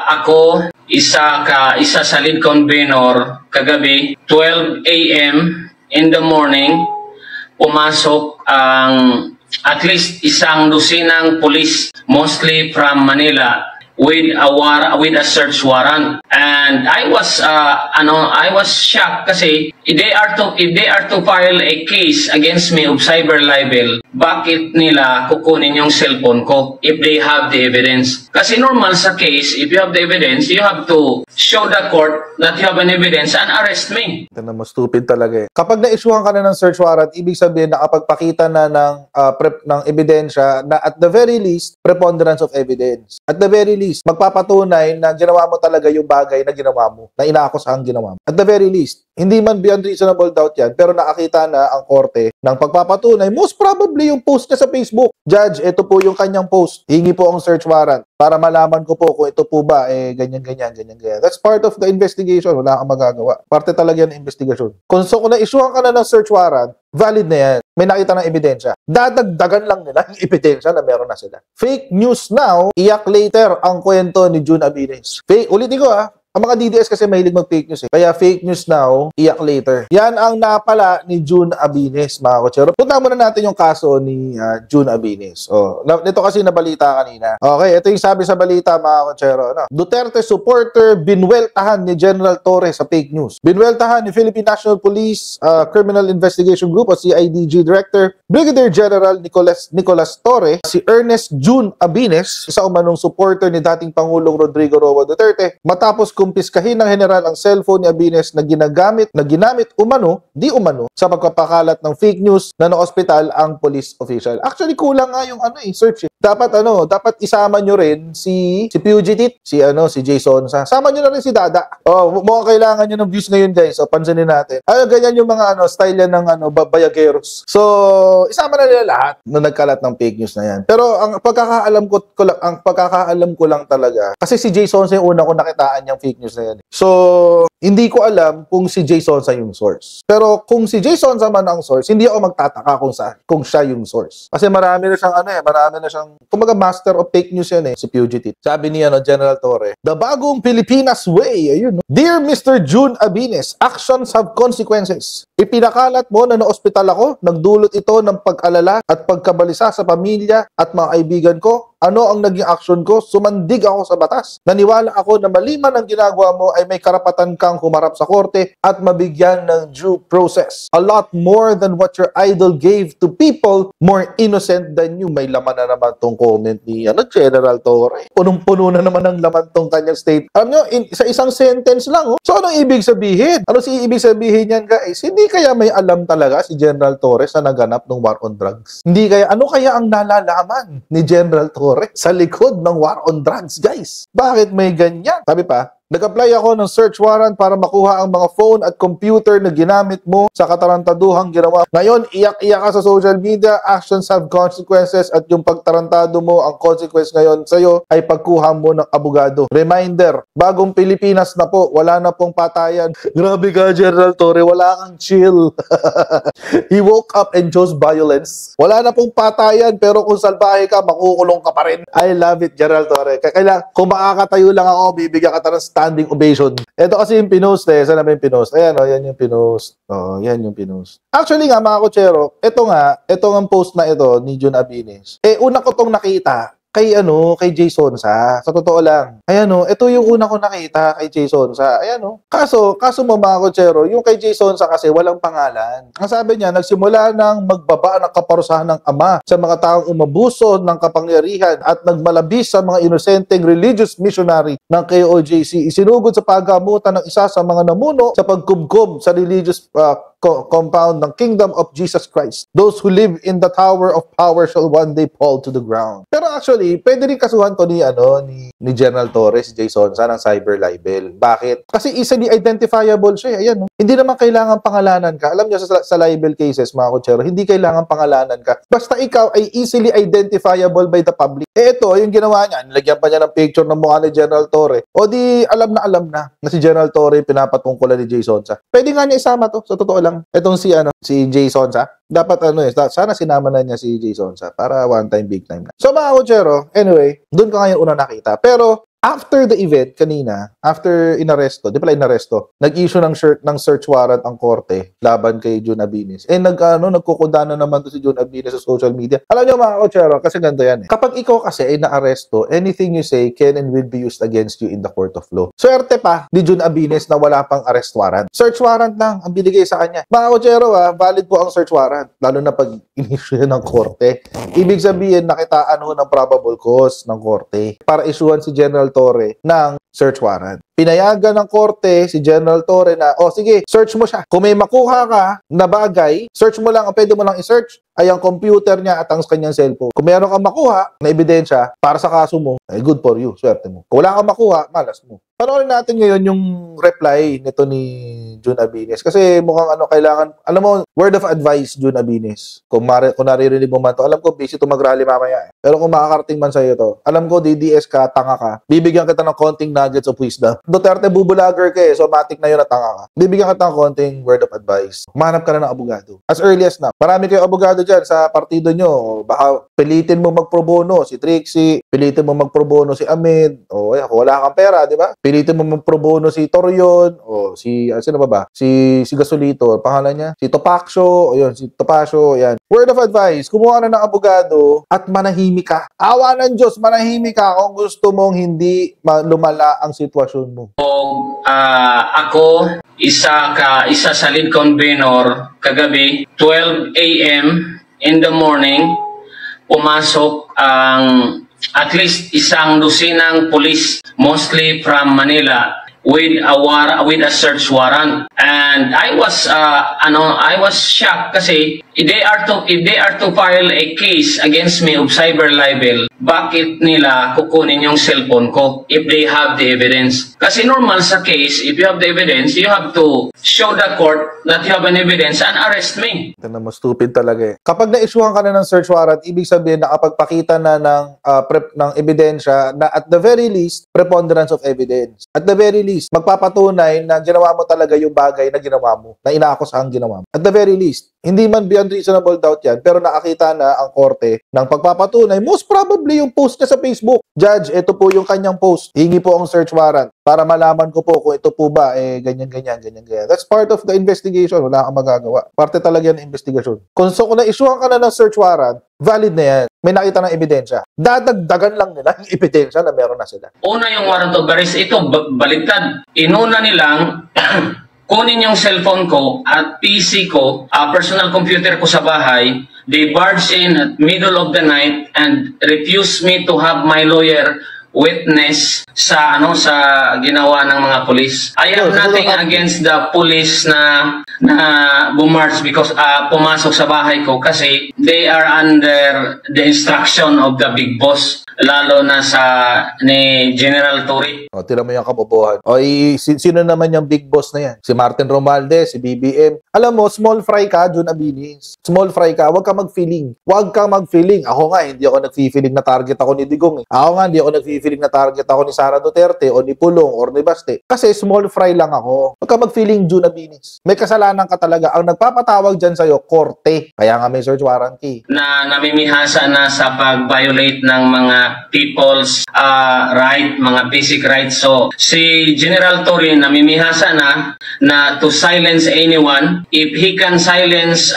ako isa sa lead convener kagabi 12 a.m. in the morning pumasok ang at least isang dosinang police mostly from Manila with a search warrant, and I was shocked kasi if they are to file a case against me of cyber libel, bakit nila kukunin yung cellphone ko if they have the evidence? Kasi normal sa case, if you have the evidence, you have to show the court that you have an evidence and arrest me. Ito na mo, stupid talaga eh. Kapag na-issuehan ka na ng search warrant, ibig sabihin nakapagpakita na ng ebidensya na at the very least, preponderance of evidence. At the very least, magpapatunay na ginawa mo talaga yung bagay na ginawa mo, na inaakusahang ginawa mo. At the very least, hindi man beyond reasonable doubt yan, pero nakakita na ang korte ng pagpapatunay, most probably yung post niya sa Facebook. Judge, ito po yung kanyang post. Hingi po ang search warrant para malaman ko po kung ito po ba, ganyan. That's part of the investigation. Wala kang magagawa. Parte talaga yan ng investigation. Kung na-issuehan ka na ng search warrant, valid na yan. May nakita ng ebidensya. Dadagdagan lang nila yung ebidensya na meron na sila. Fake news now, iyak later ang kwento ni June Abines. Ulitin ko ang mga DDS kasi mahilig mag-fake news eh. Kaya fake news now, iyak later. Yan ang napala ni June Abines, mga kotsero. Punta muna natin yung kaso ni June Abines. Ito kasi nabalita kanina. Okay, ito yung sabi sa balita, mga kotsero. Duterte supporter binweltahan ni General Torre sa fake news. Binweltahan ni Philippine National Police Criminal Investigation Group o CIDG Director Brigadier General Nicolas Torre, si Ernest June Abines, isa umanong supporter ni dating Pangulong Rodrigo Roa Duterte, matapos kumpiskahin ng general ang cellphone ni Abines na ginamit umano sa pagpapakalat ng fake news na na-ospital ang police official. Actually, kulang nga yung search. Dapat isama nyo rin si Fugitive, si Jason. Sama nyo na rin si Dada. Mukhang kailangan nyo ng views ngayon, guys. Pansinin natin. Ganyan yung mga style yan ng bayageros. So, isama na nila lahat na nagkalat ng fake news na yan. Pero ang pagkakaalam ko lang talaga, kasi si Jason yung una ko nakitaan yung fake news na yan. So, hindi ko alam kung si Jason sa yung source. Pero kung si Jason sa man ang source, hindi ako magtataka kung siya yung source. Kasi marami na siyang kumbaga master of fake news yan si Fugitive. Sabi niya General Torre, the bagong Pilipinas way, ayun. Dear Mr. June Abines, actions have consequences. Ipinakalat mo na na-ospital ako, nagdulot ito ng pag-alala at pagkabalisa sa pamilya at mga kaibigan ko. Ano ang naging action ko? Sumandig ako sa batas. Naniwala ako na mali man ang ginagawa mo ay may karapatan kang humarap sa korte at mabigyan ng due process. A lot more than what your idol gave to people more innocent than you. May laman na naman tong comment ni General Torre. Punong-puno na naman ang laman tong kanyang state. Alam nyo, sa isang sentence lang. So anong ibig sabihin? Ibig sabihin yan, guys? Hindi kaya may alam talaga si General Torre sa naganap ng war on drugs? Hindi kaya, ano kaya ang nalalaman ni General Torre sa likod ng war on drugs, guys? Bakit may ganyan? Sabi pa, nag-apply ako ng search warrant para makuha ang mga phone at computer na ginamit mo sa katarantaduhang ginawa. Ngayon, iyak-iyak ka sa social media, actions have consequences at yung pagtarantado mo, ang consequence ngayon sa'yo ay pagkuha mo ng abogado. Reminder, bagong Pilipinas na po, wala na pong patayan. Grabe ka, General Torre, wala kang chill. He woke up and chose violence. Wala na pong patayan, pero kung salbahe ka, makukulong ka pa rin. I love it, General Torre. Kaya kung makakatayo lang ako, bibigyan ka ng standing ovation. Ito kasi yung pinost Saan na ba yung pinost? Ayan yan yung pinost. Yan yung pinost. Actually nga, mga kotsero, ito nga post na ito ni June Abines. Una ko tong nakita kay Jason sa totoo lang. Ito yung una ko nakita kay Jason sa. Kaso mo, mga kotsero, yung kay Jason sa kasi walang pangalan. Ang sabi niya, nagsimula ng magbaba ng kaparusahan ng ama sa mga taong umabuso ng kapangyarihan at nagmalabis sa mga inosenteng religious missionary ng KOJC. Isinugod sa paggamutan ng isa sa mga namuno sa pagkubkob sa religious compound ng Kingdom of Jesus Christ. Those who live in the tower of power shall one day fall to the ground. Pero actually, pwede rin kasuhan to ni General Torres, Jason, ng cyber libel. Bakit? Kasi easily identifiable siya. Hindi naman kailangan pangalanan ka. Alam niyo sa libel cases, mga kotsero, hindi kailangan pangalanan ka. Basta ikaw ay easily identifiable by the public. Ito, yung ginawa niya, nilagyan pa niya ng picture ng mukha ni General Torre. O di, alam na si General Torre pinapatungkulan ni Jason. Pwede nga niya isama to, sa totoo lang. Itong si Jason Dapat sana sinama na niya si Jason sa para one time, big time na. So mga kutsero, anyway, doon ko ngayon una nakita. Pero after the event kanina, after inaresto, di pala inaresto, nag-issue ng search warrant ang korte laban kay Jun Abinis. Nagkukudana naman to si Jun Abinis sa social media. Alam niyo mga kutsero, kasi ganito yan eh. Kapag ikaw kasi ay naaresto, anything you say can and will be used against you in the court of law. Swerte pa ni Jun Abinis na wala pang arrest warrant. Search warrant lang ang binigay sa kanya. Mga kutsero, valid po ang search warrant, lalo na pag in-issue ng korte. Ibig sabihin, nakitaan ho ng probable cause ng korte para issuean si General Torre ng search warrant. Pinayagan ng korte si General Torre na, sige, search mo siya. Kung may makuha ka na bagay, search mo lang, ang pwede mo lang i-search ay ang computer niya at ang kanyang cellphone. Kung meron kang makuha na ebidensya para sa kaso mo, ay good for you, swerte mo. Kung wala kang makuha, malas mo. Panoorin natin ngayon yung reply nito ni Jun Abinis. Kasi mukhang kailangan, alam mo, word of advice, Jun Abinis. Kung naririnig mo man to, alam ko busy to mag-rally mamaya. Pero kung makakarating man sa'yo to, alam ko DDS ka, tanga ka, bibigyan kita ng konting nuggets of wisdom. Duterte bubulager ka so matik na yun na tanga ka. Bibigyan kita ng konting word of advice. Manap ka na ng abogado. As early as now. Marami kayong abogado dyan sa partido nyo. Baka pilitin mo mag-pro bono si Trixie, pilitin mo mag-pro bono si Amid, kung wala kang pera, di ba? Pilitin mo mag-pro bono si Torion, sino ba? Si Gasolito, pangalan niya? Si Topacio, si Topacio, yan. Word of advice, kumuha na ng abogado at manahimik ka. Awa ng Diyos, manahimik ka kung gusto mong hindi lumala ang sitwasyon mo. Ako, isa sa lead convener kagabi, 12 a.m. in the morning, pumasok ang at least isang dosinang police, mostly from Manila, with a search warrant. And I was shocked kasi if they are to file a case against me of cyber libel, bakit nila kukunin yung cellphone ko if they have the evidence? Kasi normal sa case, if you have the evidence, you have to show the court that you have an evidence and arrest me. Ito na mo, stupid talaga eh. Kapag na-issuehan ka na ng search warrant, ibig sabihin nakapagpakita na ng ebidensya na at the very least, preponderance of evidence. At the very least, magpapatunay na ginawa mo talaga yung bagay na ginawa mo, na inaakusahan ginawa mo. At the very least, hindi man beyond reasonable doubt yan, pero nakakita na ang korte ng pagpapatunay, most probably yung post niya sa Facebook. Judge, ito po yung kanyang post. Hingi po ang search warrant para malaman ko po kung ito po ba, ganyan. That's part of the investigation. Wala kang magagawa. Parte talaga yan ng investigation. Kung na-issuehan ka na ng search warrant, valid na yan. May nakita ng ebidensya. Dadagdagan lang nila yung ebidensya na meron na sila. Una yung warrant of arrest, ito baliktad. Inuna nilang kunin yung cellphone ko at PC ko, personal computer ko sa bahay. They barged in at middle of the night and refused me to have my lawyer witness sa ginawa ng mga pulis. I have nothing against the police na bumarch because pumasok sa bahay ko kasi they are under the instruction of the big boss, lalo na ni General Torre. Tira mo yung kabobohan. Sino naman yung big boss na yan? Si Martin Romualdez, si BBM. Alam mo, small fry ka, Jun Abinis. Small fry ka, huwag ka mag-feeling. Ako nga, hindi ako nag-feeling na target ako ni Digong. Ako nga, hindi ako nag-feeling na target ako ni Sara Duterte o ni Pulong or ni Baste. Kasi small fry lang ako. Huwag ka mag-feeling, Jun Abinis. May kasalanan ka talaga. Ang nagpapatawag dyan sa'yo, korte. Kaya nga may search warrant key. Na namimihasa na sa pag-violate ng mga people's right, mga basic rights. So, si General Torre namimihasa na to silence anyone. If he can silence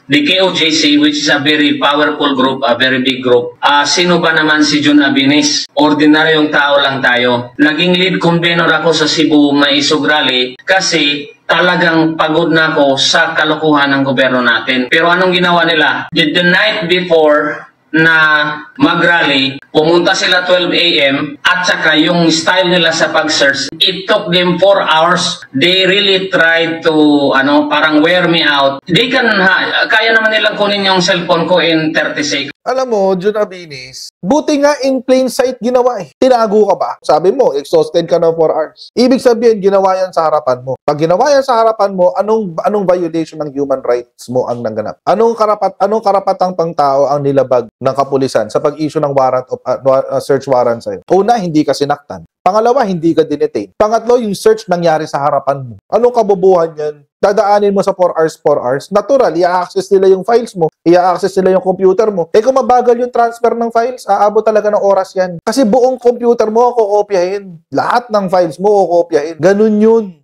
the KOJC, which is a very powerful group, a very big group, sino ba naman si Jun Abinis? Ordinaryong tao lang tayo. Naging lead convener ako sa Cebu Maisog Rally kasi talagang pagod na ako sa kalokohan ng gobyerno natin. Pero anong ginawa nila? The night before na mag-rally, pumunta sila 12 a.m. at saka yung style nila sa pag-search, it took them 4 hours. They really tried to, parang wear me out. Kaya naman nilang kunin yung cellphone ko in 30 seconds. Alam mo, Jun Abinis, buti nga in plain sight ginawa eh. Tinago ka ba? Sabi mo, exhausted ka na 4 hours. Ibig sabihin, ginawa yan sa harapan mo. Pag ginawa yan sa harapan mo, anong violation ng human rights mo ang naganap? Anong karapatang pangtao ang nilabag ng kapulisan sa pag-issue ng warrant of search warrant sa'yo? Una, hindi ka sinaktan. Pangalawa, hindi ka dinetain. Pangatlo, yung search nangyari sa harapan mo. Anong kabobohan yan? dadaanin mo sa 4 hours, 4 hours, natural, i-access nila yung files mo, i-access nila yung computer mo. Kung mabagal yung transfer ng files, aabot talaga ng oras yan. Kasi buong computer mo, kukopyahin. Lahat ng files mo, kukopyahin. Ganun yun.